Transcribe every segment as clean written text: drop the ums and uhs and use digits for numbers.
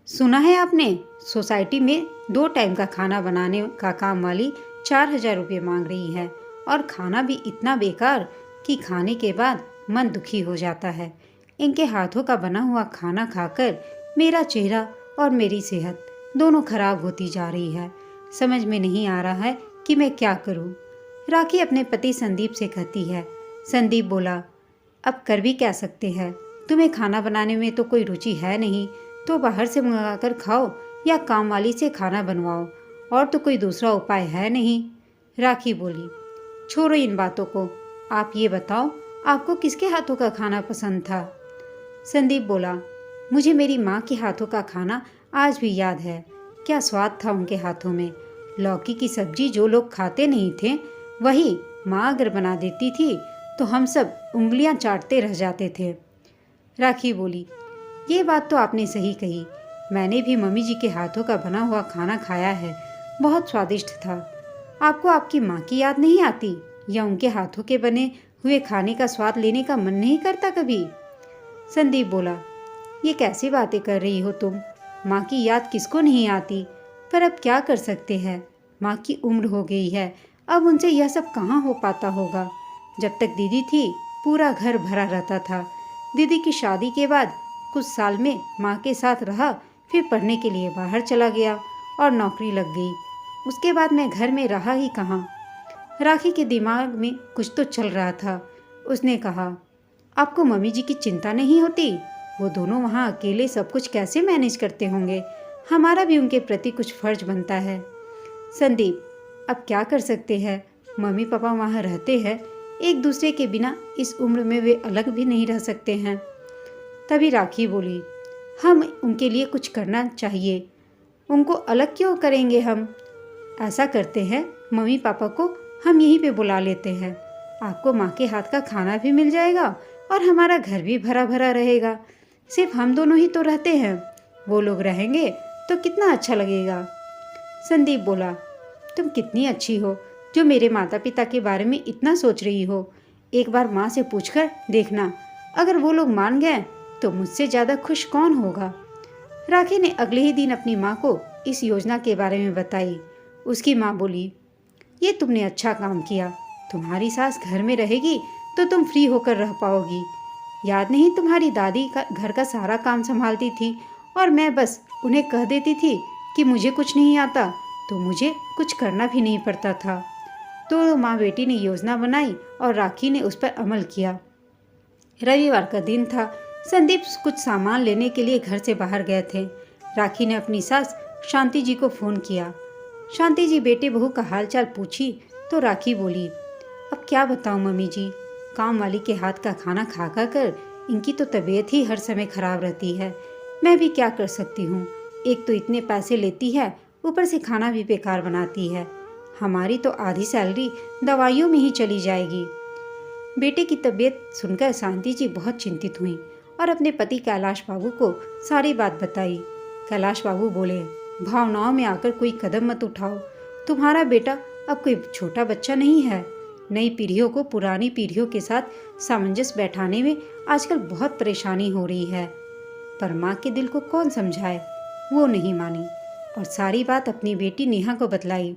सुना है आपने सोसाइटी में 2 टाइम का खाना बनाने का काम वाली 4,000 रुपये मांग रही है और खाना भी इतना बेकार कि खाने के बाद मन दुखी हो जाता है। इनके हाथों का बना हुआ खाना खाकर मेरा चेहरा और मेरी सेहत दोनों खराब होती जा रही है। समझ में नहीं आ रहा है कि मैं क्या करूं। राखी अपने पति संदीप से कहती है। संदीप बोला, अब कर भी क्या सकते हैं, तुम्हें खाना बनाने में तो कोई रुचि है नहीं, तो बाहर से मंगा कर खाओ या काम वाली से खाना बनवाओ, और तो कोई दूसरा उपाय है नहीं। राखी बोली, छोड़ो इन बातों को, आप ये बताओ आपको किसके हाथों का खाना पसंद था। संदीप बोला, मुझे मेरी माँ के हाथों का खाना आज भी याद है। क्या स्वाद था उनके हाथों में। लौकी की सब्जी जो लोग खाते नहीं थे वही माँ अगर बना देती थी तो हम सब उंगलियां चाटते रह जाते थे। राखी बोली, ये बात तो आपने सही कही, मैंने भी मम्मी जी के हाथों का बना हुआ खाना खाया है, बहुत स्वादिष्ट था। आपको आपकी माँ की याद नहीं आती या उनके हाथों के बने हुए खाने का स्वाद लेने का मन नहीं करता कभी। संदीप बोला, ये कैसी बातें कर रही हो तुम, माँ की याद किसको नहीं आती, पर अब क्या कर सकते हैं, माँ की उम्र हो गई है, अब उनसे यह सब कहाँ हो पाता होगा। जब तक दीदी थी पूरा घर भरा रहता था। दीदी की शादी के बाद कुछ साल में माँ के साथ रहा, फिर पढ़ने के लिए बाहर चला गया और नौकरी लग गई। उसके बाद मैं घर में रहा ही कहाँ। राखी के दिमाग में कुछ तो चल रहा था। उसने कहा, आपको मम्मी जी की चिंता नहीं होती, वो दोनों वहाँ अकेले सब कुछ कैसे मैनेज करते होंगे, हमारा भी उनके प्रति कुछ फर्ज बनता है। संदीप, अब क्या कर सकते हैं, मम्मी पापा वहाँ रहते हैं, एक दूसरे के बिना इस उम्र में वे अलग भी नहीं रह सकते हैं। तभी राखी बोली, हम उनके लिए कुछ करना चाहिए, उनको अलग क्यों करेंगे हम। ऐसा करते हैं, मम्मी पापा को हम यहीं पे बुला लेते हैं, आपको माँ के हाथ का खाना भी मिल जाएगा और हमारा घर भी भरा भरा रहेगा। सिर्फ हम दोनों ही तो रहते हैं, वो लोग रहेंगे तो कितना अच्छा लगेगा। संदीप बोला, तुम कितनी अच्छी हो जो मेरे माता पिता के बारे में इतना सोच रही हो। एक बार माँ से पूछकर देखना, अगर वो लोग मान गए तो मुझसे ज़्यादा खुश कौन होगा। राखी ने अगले ही दिन अपनी माँ को इस योजना के बारे में बताई। उसकी माँ बोली, ये तुमने अच्छा काम किया, तुम्हारी सास घर में रहेगी तो तुम फ्री होकर रह पाओगी। याद नहीं तुम्हारी दादी का घर का सारा काम संभालती थी और मैं बस उन्हें कह देती थी कि मुझे कुछ नहीं आता, तो मुझे कुछ करना भी नहीं पड़ता था। तो माँ बेटी ने योजना बनाई और राखी ने उस पर अमल किया। रविवार का दिन था। संदीप कुछ सामान लेने के लिए घर से बाहर गए थे। राखी ने अपनी सास शांति जी को फ़ोन किया। शांति जी बेटे बहू का हालचाल पूछी तो राखी बोली, अब क्या बताऊं मम्मी जी, काम वाली के हाथ का खाना खा कर इनकी तो तबीयत ही हर समय खराब रहती है। मैं भी क्या कर सकती हूँ, एक तो इतने पैसे लेती है, ऊपर से खाना भी बेकार बनाती है। हमारी तो आधी सैलरी दवाइयों में ही चली जाएगी। बेटे की तबीयत सुनकर शांति जी बहुत चिंतित हुई और अपने पति कैलाश बाबू को सारी बात बताई। कैलाश बाबू बोले, भावनाओं में आकर कोई कदम मत उठाओ, तुम्हारा बेटा अब कोई छोटा बच्चा नहीं है। नई पीढ़ियों को पुरानी पीढ़ियों के साथ सामंजस्य बैठाने में आजकल बहुत परेशानी हो रही है। पर माँ के दिल को कौन समझाए, वो नहीं मानी और सारी बात अपनी बेटी नेहा को बतलाई।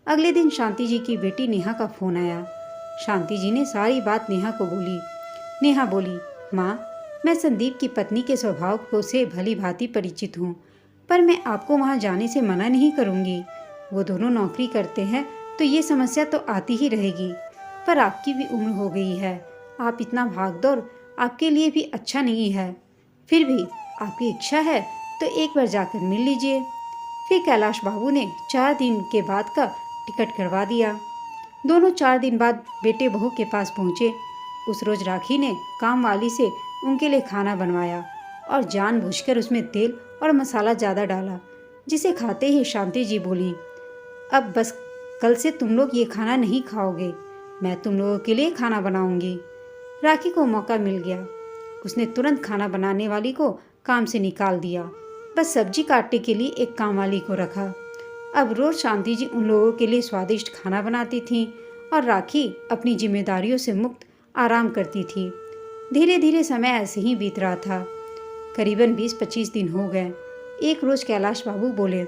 अगले दिन शांति जी की बेटी नेहा का फ़ोन आया। शांति जी ने सारी बात नेहा को बोली। नेहा बोली, माँ, मैं संदीप की पत्नी के स्वभाव को से भली भांति परिचित हूँ, पर मैं आपको वहाँ जाने से मना नहीं करूँगी। वो दोनों नौकरी करते हैं तो ये समस्या तो आती ही रहेगी, पर आपकी भी उम्र हो गई है, आप इतना भाग दौड़ आपके लिए भी अच्छा नहीं है। फिर भी आपकी इच्छा है तो एक बार जाकर मिल लीजिए। फिर कैलाश बाबू ने 4 दिन के बाद का टिकट करवा दिया। दोनों 4 दिन बाद बेटे बहू के पास पहुँचे। उस रोज राखी ने काम वाली से उनके लिए खाना बनवाया और जानबूझकर उसमें तेल और मसाला ज़्यादा डाला, जिसे खाते ही शांति जी बोली, अब बस कल से तुम लोग ये खाना नहीं खाओगे, मैं तुम लोगों के लिए खाना बनाऊंगी। राखी को मौका मिल गया। उसने तुरंत खाना बनाने वाली को काम से निकाल दिया, बस सब्जी काटने के लिए एक काम वाली को रखा। अब रोज शांति जी उन लोगों के लिए स्वादिष्ट खाना बनाती थीं और राखी अपनी जिम्मेदारियों से मुक्त आराम करती थी। धीरे धीरे समय ऐसे ही बीत रहा था। करीबन 20-25 दिन हो गए। एक रोज़ कैलाश बाबू बोले,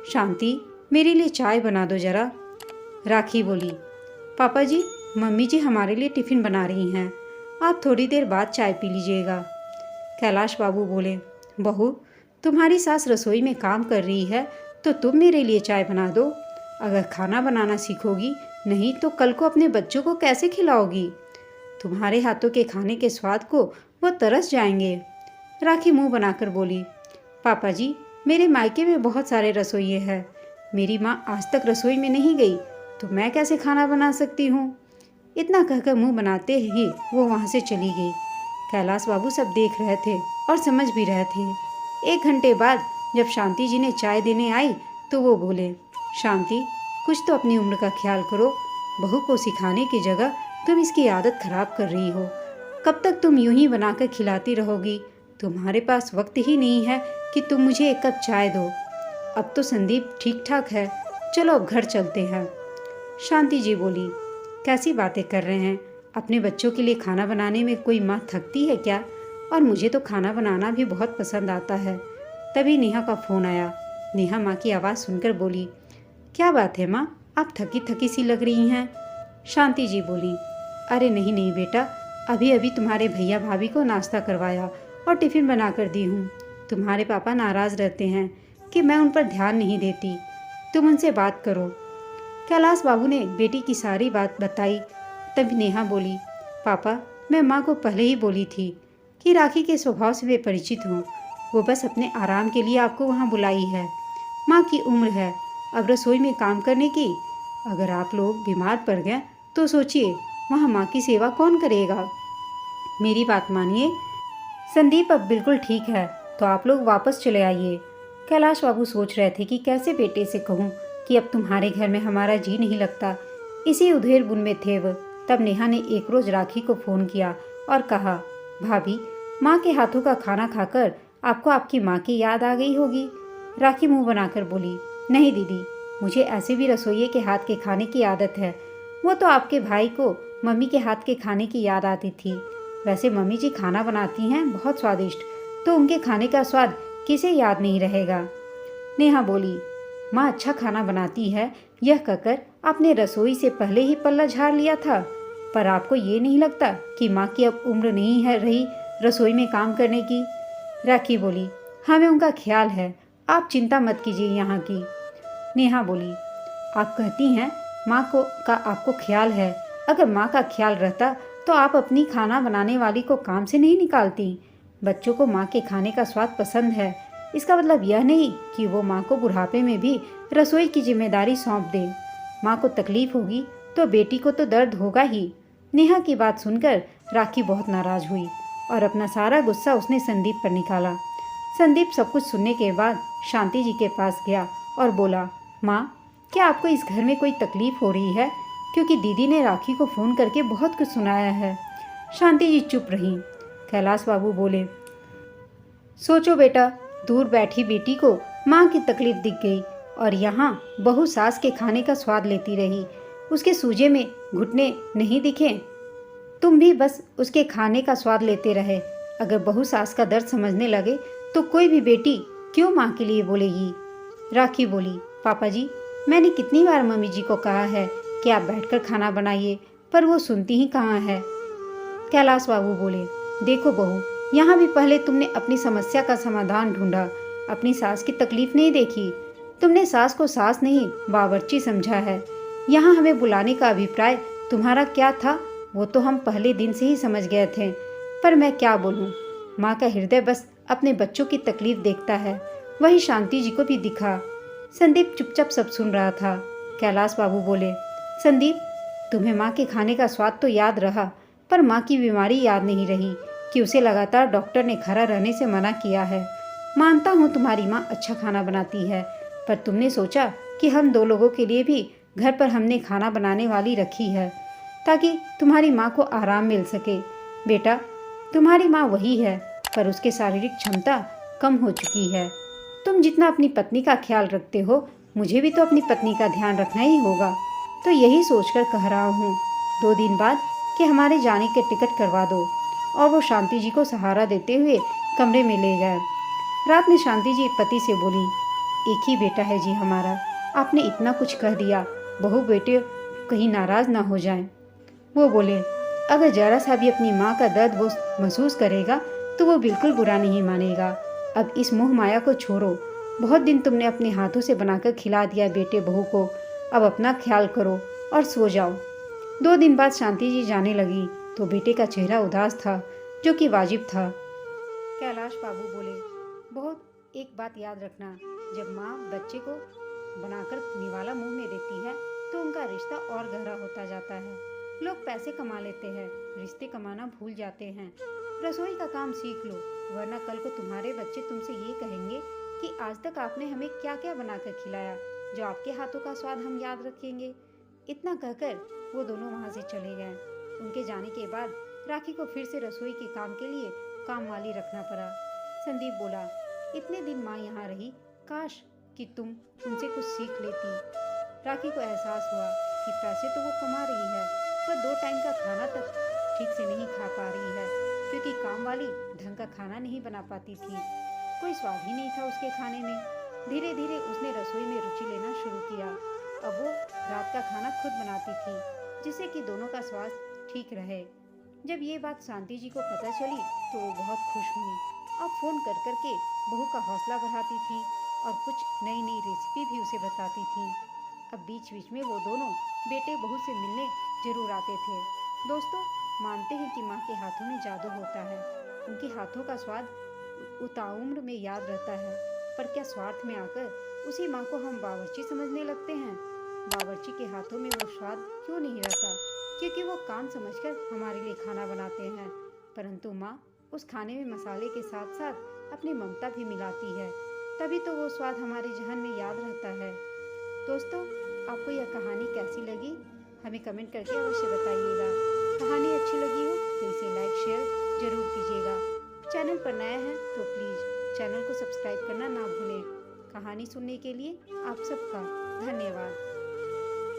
शांति मेरे लिए चाय बना दो जरा। राखी बोली, पापा जी, मम्मी जी हमारे लिए टिफ़िन बना रही हैं, आप थोड़ी देर बाद चाय पी लीजिएगा। कैलाश बाबू बोले, बहू तुम्हारी सास रसोई में काम कर रही है तो तुम मेरे लिए चाय बना दो। अगर खाना बनाना सीखोगी नहीं तो कल को अपने बच्चों को कैसे खिलाओगी? तुम्हारे हाथों के खाने के स्वाद को वो तरस जाएंगे। राखी मुंह बनाकर बोली, पापा जी मेरे मायके में बहुत सारे रसोइये हैं, मेरी माँ आज तक रसोई में नहीं गई तो मैं कैसे खाना बना सकती हूँ? इतना कहकर मुंह बनाते ही वो वहाँ से चली गई। कैलाश बाबू सब देख रहे थे और समझ भी रहे थे। 1 घंटे बाद जब शांति जी ने चाय देने आई तो वो बोले, शांति कुछ तो अपनी उम्र का ख्याल करो, बहू को सिखाने की जगह तुम इसकी आदत खराब कर रही हो। कब तक तुम यूं ही बनाकर खिलाती रहोगी? तुम्हारे पास वक्त ही नहीं है कि तुम मुझे 1 कप चाय दो। अब तो संदीप ठीक ठाक है, चलो अब घर चलते हैं। शांति जी बोली, कैसी बातें कर रहे हैं? अपने बच्चों के लिए खाना बनाने में कोई माँ थकती है क्या? और मुझे तो खाना बनाना भी बहुत पसंद आता है। तभी नेहा का फ़ोन आया। नेहा माँ की आवाज़ सुनकर बोली, क्या बात है माँ, आप थकी थकी सी लग रही हैं। शांति जी बोली, अरे नहीं नहीं बेटा, अभी अभी तुम्हारे भैया भाभी को नाश्ता करवाया और टिफ़िन बना कर दी हूँ। तुम्हारे पापा नाराज़ रहते हैं कि मैं उन पर ध्यान नहीं देती, तुम उनसे बात करो। कैलाश बाबू ने बेटी की सारी बात बताई। तभी नेहा बोली, पापा मैं माँ को पहले ही बोली थी कि राखी के स्वभाव से वे परिचित हूँ, वो बस अपने आराम के लिए आपको वहाँ बुलाई है। माँ की उम्र है अब रसोई में काम करने की, अगर आप लोग बीमार पड़ गए तो सोचिए वहाँ माँ की सेवा कौन करेगा? मेरी बात मानिए, संदीप अब बिल्कुल ठीक है तो आप लोग वापस चले आइए। कैलाश बाबू सोच रहे थे कि कैसे बेटे से कहूँ कि अब तुम्हारे घर में हमारा जी नहीं लगता। इसी उधेड़ बुन में थे वो। तब नेहा ने एक रोज़ राखी को फ़ोन किया और कहा, भाभी माँ के हाथों का खाना खाकर आपको आपकी माँ की याद आ गई होगी। राखी मुंह बनाकर बोली, नहीं दीदी, मुझे ऐसे भी रसोइये के हाथ के खाने की आदत है। वो तो आपके भाई को मम्मी के हाथ के खाने की याद आती थी। वैसे मम्मी जी खाना बनाती हैं बहुत स्वादिष्ट, तो उनके खाने का स्वाद किसे याद नहीं रहेगा। नेहा बोली, माँ अच्छा खाना बनाती है यह कहकर आपने रसोई से पहले ही पल्ला झाड़ लिया था, पर आपको ये नहीं लगता कि माँ की अब उम्र नहीं है रही रसोई में काम करने की? राखी बोली, हमें उनका ख्याल है, आप चिंता मत कीजिए यहाँ की। नेहा बोली, आप कहती हैं माँ को का आपको ख्याल है, अगर माँ का ख्याल रहता तो आप अपनी खाना बनाने वाली को काम से नहीं निकालती। बच्चों को माँ के खाने का स्वाद पसंद है, इसका मतलब यह नहीं कि वो माँ को बुढ़ापे में भी रसोई की जिम्मेदारी सौंप दे। माँ को तकलीफ होगी तो बेटी को तो दर्द होगा ही। नेहा की बात सुनकर राखी बहुत नाराज हुई और अपना सारा गुस्सा उसने संदीप पर निकाला। संदीप सब कुछ सुनने के बाद शांति जी के पास गया और बोला, माँ क्या आपको इस घर में कोई तकलीफ हो रही है? क्योंकि दीदी ने राखी को फ़ोन करके बहुत कुछ सुनाया है। शांति जी चुप रहीं। कैलाश बाबू बोले, सोचो बेटा, दूर बैठी बेटी को माँ की तकलीफ दिख गई और यहाँ बहू सास के खाने का स्वाद लेती रही, उसके सूजे में घुटने नहीं दिखे, तुम भी बस उसके खाने का स्वाद लेते रहे। अगर बहू सास का दर्द समझने लगे तो कोई भी बेटी क्यों माँ के लिए बोलेगी? राखी बोली, पापा जी मैंने कितनी बार मम्मी जी को कहा है कि आप बैठकर खाना बनाइए, पर वो सुनती ही कहाँ है। कैलाश बाबू बोले, देखो बहू, यहाँ भी पहले तुमने अपनी समस्या का समाधान ढूंढा, अपनी सास की तकलीफ नहीं देखी। तुमने सास को सास नहीं बावर्ची समझा है। यहाँ हमें बुलाने का अभिप्राय तुम्हारा क्या था वो तो हम पहले दिन से ही समझ गए थे, पर मैं क्या बोलूँ, माँ का हृदय बस अपने बच्चों की तकलीफ देखता है। वही शांति जी को भी दिखा। संदीप चुपचाप सब सुन रहा था। कैलाश बाबू बोले, संदीप तुम्हें माँ के खाने का स्वाद तो याद रहा, पर माँ की बीमारी याद नहीं रही कि उसे लगातार डॉक्टर ने खड़ा रहने से मना किया है। मानता हूँ तुम्हारी माँ अच्छा खाना बनाती है, पर तुमने सोचा कि हम 2 लोगों के लिए भी घर पर हमने खाना बनाने वाली रखी है ताकि तुम्हारी माँ को आराम मिल सके। बेटा तुम्हारी माँ वही है, पर उसके शारीरिक क्षमता कम हो चुकी है। तुम जितना अपनी पत्नी का ख्याल रखते हो, मुझे भी तो अपनी पत्नी का ध्यान रखना ही होगा। तो यही सोचकर कह रहा हूँ 2 दिन बाद कि हमारे जाने के टिकट करवा दो। और वो शांति जी को सहारा देते हुए कमरे में ले गए। रात में शांति जी पति से बोली, एक ही बेटा है जी हमारा, आपने इतना कुछ कह दिया, बहू बेटे कहीं नाराज ना हो जाएं। वो बोले, अगर जरा सा भी अपनी माँ का दर्द वो महसूस करेगा तो वो बिल्कुल बुरा नहीं मानेगा। अब इस मोह माया को छोड़ो, बहुत दिन तुमने अपने हाथों से बनाकर खिला दिया बेटे बहू को, अब अपना ख्याल करो और सो जाओ। 2 दिन बाद शांति जी जाने लगी तो बेटे का चेहरा उदास था, जो कि वाजिब था। कैलाश बाबू बोले, बहुत एक बात याद रखना, जब माँ बच्चे को बनाकर निवाला मुंह में देती है तो उनका रिश्ता और गहरा होता जाता है। लोग पैसे कमा लेते हैं, रिश्ते कमाना भूल जाते हैं। रसोई का काम सीख लो, वरना कल को तुम्हारे बच्चे तुमसे ये कहेंगे कि आज तक आपने हमें क्या क्या बनाकर खिलाया, जो आपके हाथों का स्वाद हम याद रखेंगे। इतना कहकर वो दोनों वहाँ से चले गए। उनके जाने के बाद राखी को फिर से रसोई के काम के लिए काम वाली रखना पड़ा। संदीप बोला, इतने दिन माँ यहाँ रही, काश कि तुम उनसे कुछ सीख लेती। राखी को एहसास हुआ कि पैसे तो वो कमा रही है, पर 2 टाइम का खाना तक ठीक से नहीं खा पा रही है, क्योंकि काम वाली ढंग का खाना नहीं बना पाती थी। कोई स्वाद ही नहीं था उसके खाने में। धीरे धीरे उसने रसोई में रुचि लेना शुरू किया। अब वो रात का खाना खुद बनाती थी, जिससे कि दोनों का स्वास्थ्य ठीक रहे। जब ये बात शांति जी को पता चली तो वो बहुत खुश हुई और फ़ोन कर करके बहू का हौसला बढ़ाती थी और कुछ नई नई रेसिपी भी उसे बताती थी। अब बीच बीच में वो दोनों बेटे बहू से मिलने जरूर आते थे। दोस्तों, मानते हैं कि माँ के हाथों में जादू होता है। उनके हाथों का स्वाद उताउम्र में याद रहता है, पर क्या स्वार्थ में आकर उसी माँ को हम बावर्ची समझने लगते हैं? बावर्ची के हाथों में वो स्वाद क्यों नहीं रहता? क्योंकि वो काम समझकर हमारे लिए खाना बनाते हैं, परंतु माँ उस खाने में मसाले के साथ साथ अपनी ममता भी मिलाती है, तभी तो वो स्वाद हमारे जहन में याद रहता है। दोस्तों, आपको यह कहानी कैसी लगी हमें कमेंट करके अवश्य बताइएगा। कहानी अच्छी लगी हो तो इसे लाइक शेयर जरूर कीजिएगा। चैनल पर नया है तो प्लीज़ चैनल को सब्सक्राइब करना ना भूलें। कहानी सुनने के लिए आप सबका धन्यवाद।